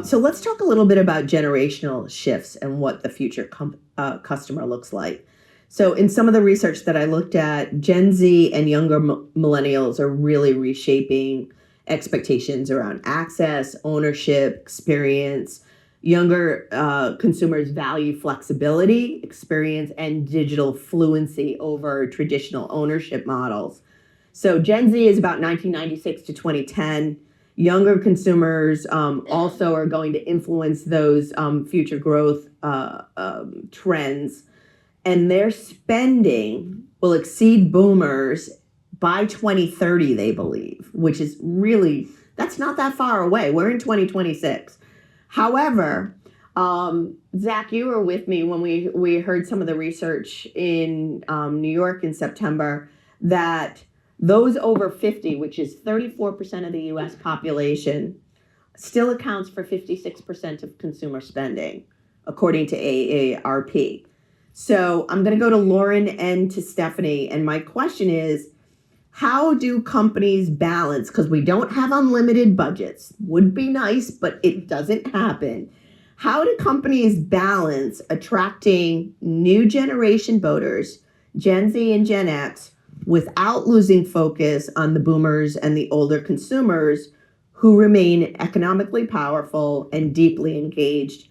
So let's talk a little bit about generational shifts and what the future customer looks like. So in some of the research that I looked at, Gen Z and younger millennials are really reshaping expectations around access, ownership, experience. Younger consumers value flexibility, experience, and digital fluency over traditional ownership models. So Gen Z is about 1996 to 2010. Younger consumers also are going to influence those future growth trends, and their spending will exceed boomers by 2030, they believe, which is really, that's not that far away. We're in 2026. However, Zach, you were with me when we heard some of the research in New York in September that those over 50, which is 34% of the US population, still accounts for 56% of consumer spending, according to AARP. So I'm going to go to Lauren and to Stephanie. And my question is, how do companies balance? Because we don't have unlimited budgets. Would be nice, but it doesn't happen. How do companies balance attracting new generation voters, Gen Z and Gen X, without losing focus on the boomers and the older consumers who remain economically powerful and deeply engaged?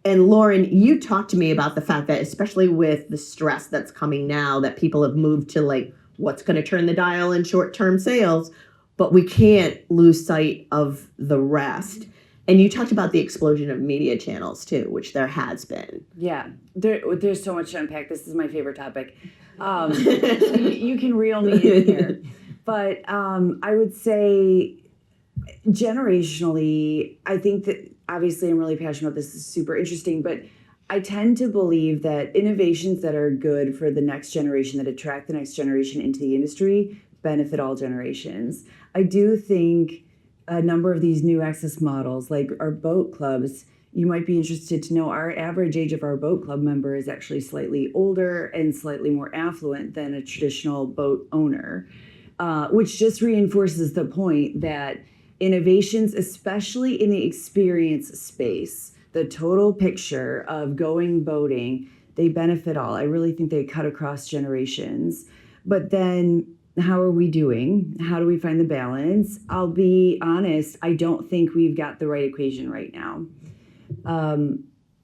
And Lauren, you talked to me about the fact that, especially with the stress that's coming now, that people have moved to like, what's going to turn the dial in short-term sales, but we can't lose sight of the rest. And you talked about the explosion of media channels too, which there has been. Yeah, there's so much to unpack. This is my favorite topic. You can reel me in here. But I would say generationally, I think that obviously I'm really passionate about this. This is super interesting, but I tend to believe that innovations that are good for the next generation, that attract the next generation into the industry, benefit all generations. I do think a number of these new access models, like our boat clubs, you might be interested to know our average age of our boat club member is actually slightly older and slightly more affluent than a traditional boat owner, which just reinforces the point that innovations, especially in the experience space, the total picture of going boating, they benefit all. I really think they cut across generations. But then how are we doing? How do we find the balance? I'll be honest, I don't think we've got the right equation right now.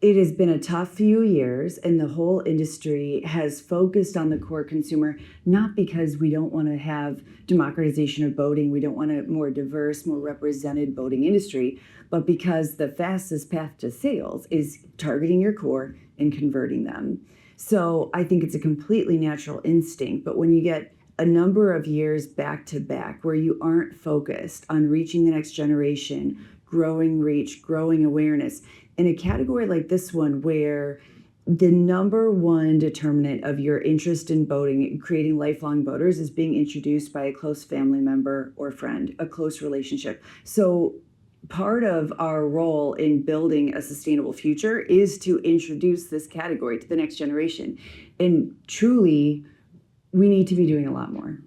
It has been a tough few years, and the whole industry has focused on the core consumer, not because we don't want to have democratization of boating, we don't want a more diverse, more represented boating industry, but because the fastest path to sales is targeting your core and converting them. So I think it's a completely natural instinct, but when you get a number of years back to back where you aren't focused on reaching the next generation, growing reach, growing awareness, in a category like this one where the number one determinant of your interest in boating, creating lifelong boaters, is being introduced by a close family member or friend, a close relationship. So part of our role in building a sustainable future is to introduce this category to the next generation. And truly, we need to be doing a lot more.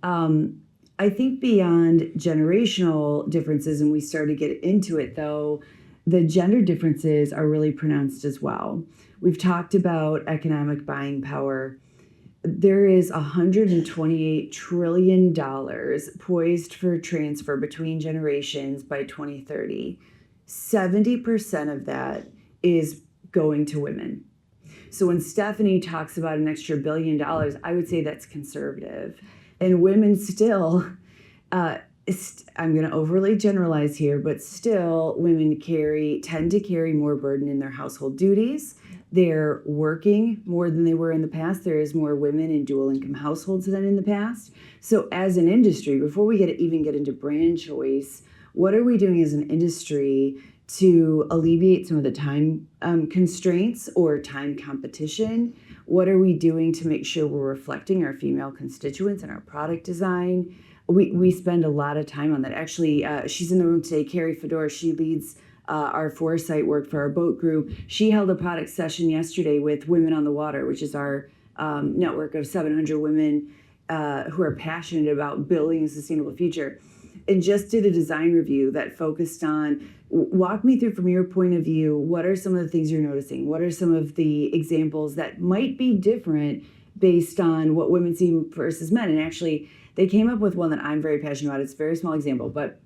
I think beyond generational differences, and we started to get into it though, the gender differences are really pronounced as well. We've talked about economic buying power. There is $128 trillion poised for transfer between generations by 2030. 70% of that is going to women. So when Stephanie talks about an extra $1 billion, I would say that's conservative. And women still, I'm going to overly generalize here, but still women tend to carry more burden in their household duties. They're working more than they were in the past. There is more women in dual income households than in the past. So as an industry, before we even get into brand choice, what are we doing as an industry to alleviate some of the time constraints or time competition? What are we doing to make sure we're reflecting our female constituents in our product design? We spend a lot of time on that. Actually, she's in the room today, Carrie Fedor. She leads our foresight work for our boat group. She held a product session yesterday with Women on the Water, which is our network of 700 women who are passionate about building a sustainable future. and just did a design review that focused on walk me through from your point of view, what are some of the things you're noticing? What are some of the examples that might be different based on what women see versus men? And actually, they came up with one that I'm very passionate about. It's a very small example, but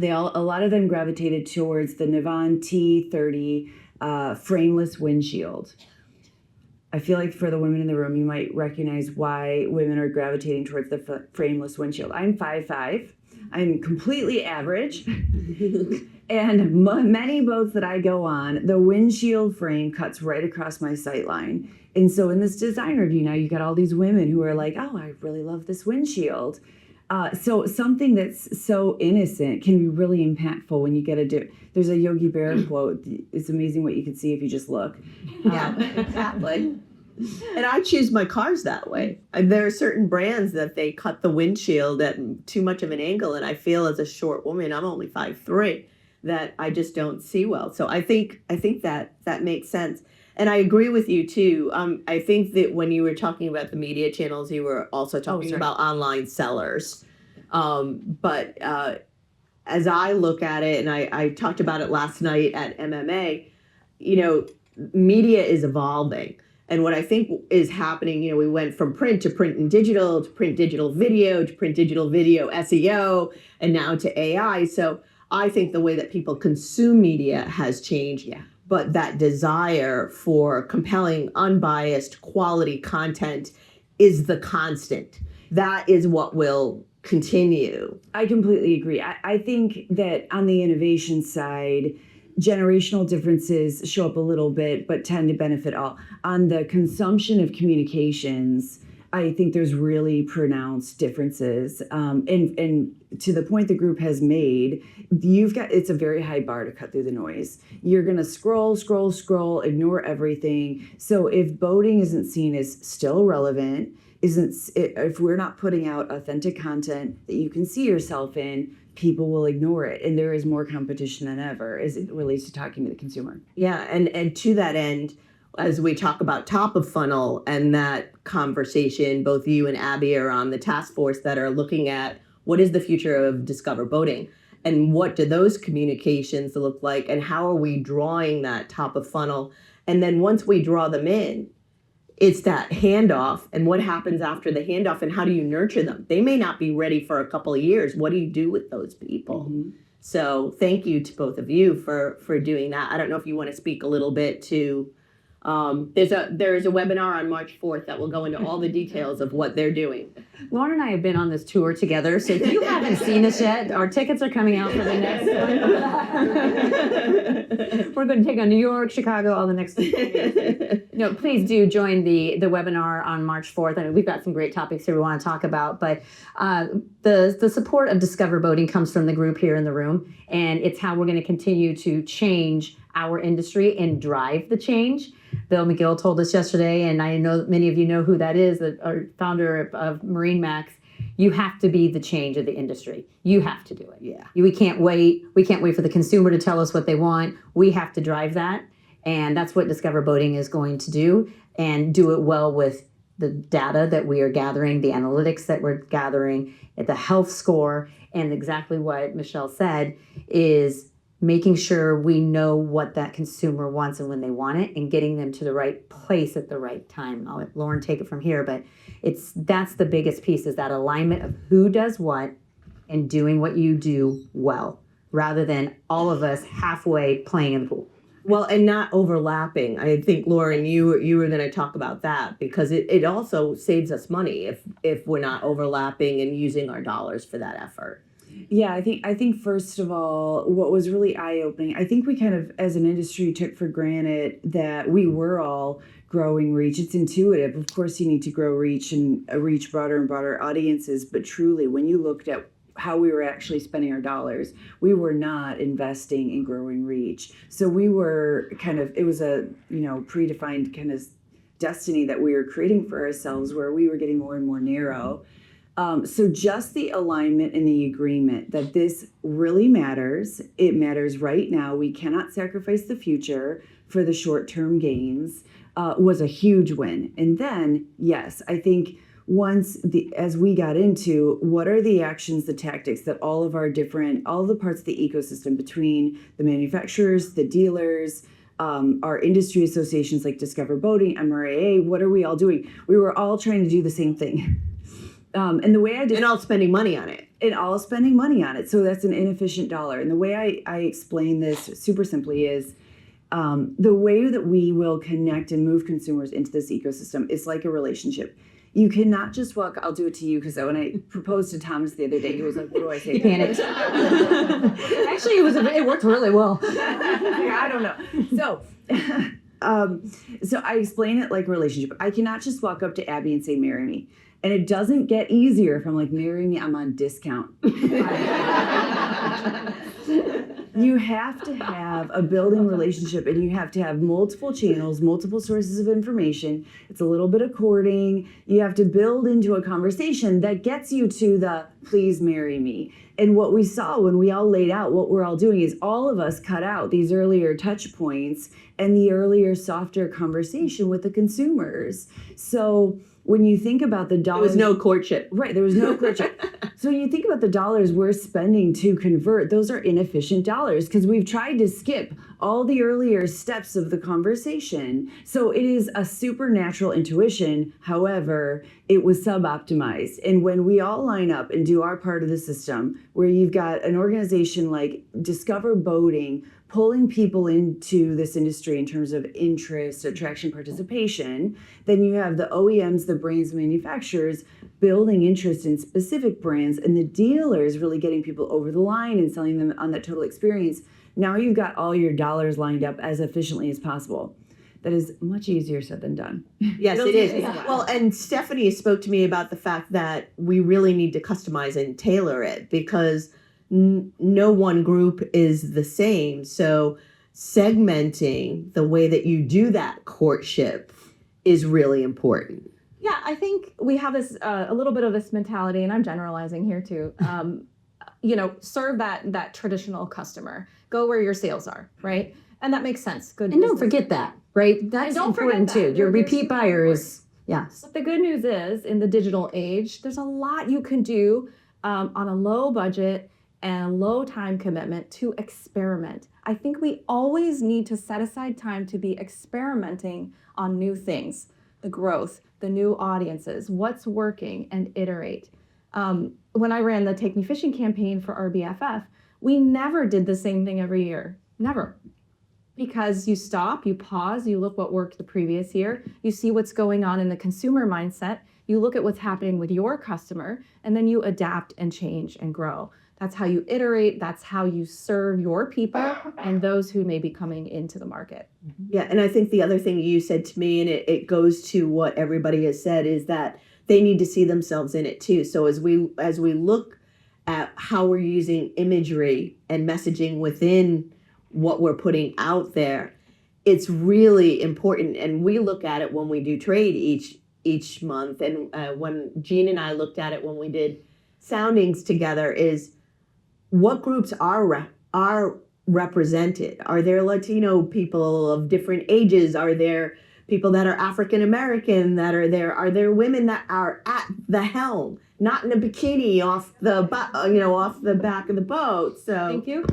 a lot of them gravitated towards the Navon T30 frameless windshield. I feel like for the women in the room, you might recognize why women are gravitating towards the frameless windshield. I'm 5'5". I'm completely average. And many boats that I go on, the windshield frame cuts right across my sight line. And so in this design review now, you got all these women who are like, oh, I really love this windshield. So something that's so innocent can be really impactful when you get there's a Yogi Berra quote. It's amazing what you can see if you just look. Yeah, exactly. And I choose my cars that way. There are certain brands that they cut the windshield at too much of an angle, and I feel as a short woman, I'm only 5'3", that I just don't see well. So I think that makes sense. And I agree with you too. I think that when you were talking about the media channels, you were also talking about online sellers. But as I look at it, and I talked about it last night at MMA, media is evolving. And what I think is happening, we went from print and digital to print digital video to print digital video SEO, and now to AI. So I think the way that people consume media has changed. Yeah. But that desire for compelling, unbiased, quality content is the constant. That is what will continue. I completely agree. I think that on the innovation side, generational differences show up a little bit, but tend to benefit all. On the consumption of communications, I think there's really pronounced differences. And to the point the group has made, it's a very high bar to cut through the noise. You're going to scroll, ignore everything. So if boating isn't seen as still relevant, if we're not putting out authentic content that you can see yourself in, people will ignore it. And there is more competition than ever as it relates to talking to the consumer. Yeah, and to that end, as we talk about top of funnel and that conversation, both you and Abby are on the task force that are looking at what is the future of Discover Boating and what do those communications look like and how are we drawing that top of funnel. And then once we draw them in, it's that handoff and what happens after the handoff and how do you nurture them? They may not be ready for a couple of years. What do you do with those people? Mm-hmm. So thank you to both of you for doing that. I don't know if you want to speak a little bit to there is a webinar on March 4th that will go into all the details of what they're doing. Lauren and I have been on this tour together, so if you haven't seen us yet, our tickets are coming out for the next one. We're going to take on New York, Chicago, all the next please do join the webinar on March 4th. I mean, we've got some great topics here we want to talk about, but the support of Discover Boating comes from the group here in the room, and it's how we're going to continue to change our industry and drive the change. Bill McGill told us yesterday, and I know many of you know who that is, our founder of MarineMax. You have to be the change of the industry. You have to do it. Yeah. We can't wait. We can't wait for the consumer to tell us what they want. We have to drive that. And that's what Discover Boating is going to do, and do it well with the data that we are gathering, the analytics that we're gathering, the health score, and exactly what Michelle said is making sure we know what that consumer wants and when they want it and getting them to the right place at the right time. I'll let Lauren take it from here, but that's the biggest piece is that alignment of who does what and doing what you do well, rather than all of us halfway playing in the pool. Well, and not overlapping. I think, Lauren, you were going to talk about that because it also saves us money if we're not overlapping and using our dollars for that effort. Yeah, I think first of all, what was really eye-opening, I think we kind of, as an industry, took for granted that we were all growing reach. It's intuitive. Of course, you need to grow reach and reach broader and broader audiences. But truly, when you looked at how we were actually spending our dollars, we were not investing in growing reach. So we were it was a predefined kind of destiny that we were creating for ourselves, where we were getting more and more narrow. So just the alignment and the agreement that this really matters. It matters right now. We cannot sacrifice the future for the short-term gains was a huge win. And then, yes, I think as we got into what are the actions, the tactics that all the parts of the ecosystem between the manufacturers, the dealers, our industry associations like Discover Boating, MRAA, what are we all doing? We were all trying to do the same thing. And the way I did, And all spending money on it. and all spending money on it. So that's an inefficient dollar. And the way I explain this super simply is the way that we will connect and move consumers into this ecosystem is like a relationship. You cannot just walk. I'll do it to you because when I proposed to Thomas the other day, he was like, "What do I say?" He panicked. Actually, it worked really well. I don't know. So I explain it like a relationship. I cannot just walk up to Abby and say, "Marry me." And it doesn't get easier if I'm like, "Marry me, I'm on discount." You have to have a building relationship, and you have to have multiple channels, multiple sources of information. It's a little bit of courting. You have to build into a conversation that gets you to the "please marry me." And what we saw when we all laid out what we're all doing is all of us cut out these earlier touch points and the earlier softer conversation with the consumers. So when you think about the There dollars, was no courtship. right, there was no courtship. So you think about the dollars we're spending to convert, those are inefficient dollars because we've tried to skip all the earlier steps of the conversation. So it is a supernatural intuition. However, it was sub-optimized. And when we all line up and do our part of the system, where you've got an organization like Discover Boating pulling people into this industry in terms of interest, attraction, participation, then you have the OEMs, the brands, manufacturers building interest in specific brands, and the dealers really getting people over the line and selling them on that total experience. Now you've got all your dollars lined up as efficiently as possible. That is much easier said than done. Yes, it is. Well, and Stephanie spoke to me about the fact that we really need to customize and tailor it because no one group is the same. So segmenting the way that you do that courtship is really important. Yeah, I think we have this a little bit of this mentality, and I'm generalizing here too. Serve that traditional customer. Go where your sales are, right? And that makes sense. Good. And don't business. forget that, right? That's don't forget important that. too. Your You're repeat super buyer important. is, yes. But the good news is, in the digital age, there's a lot you can do on a low budget and low time commitment to experiment. I think we always need to set aside time to be experimenting on new things, the growth, the new audiences, what's working, and iterate. When I ran the Take Me Fishing campaign for RBFF, we never did the same thing every year. Never. Because you stop, you pause, you look what worked the previous year, you see what's going on in the consumer mindset, you look at what's happening with your customer, and then you adapt and change and grow. That's how you iterate, that's how you serve your people and those who may be coming into the market. Yeah, and I think the other thing you said to me, and it goes to what everybody has said, is that they need to see themselves in it too. So as we look at how we're using imagery and messaging within what we're putting out there, it's really important. And we look at it when we do trade each month, and when Jean and I looked at it when we did soundings together, is what groups are represented? Are there Latino people of different ages? Are there people that are African American that are there? Are there women that are at the helm, not in a bikini off the back of the boat? So Thank you.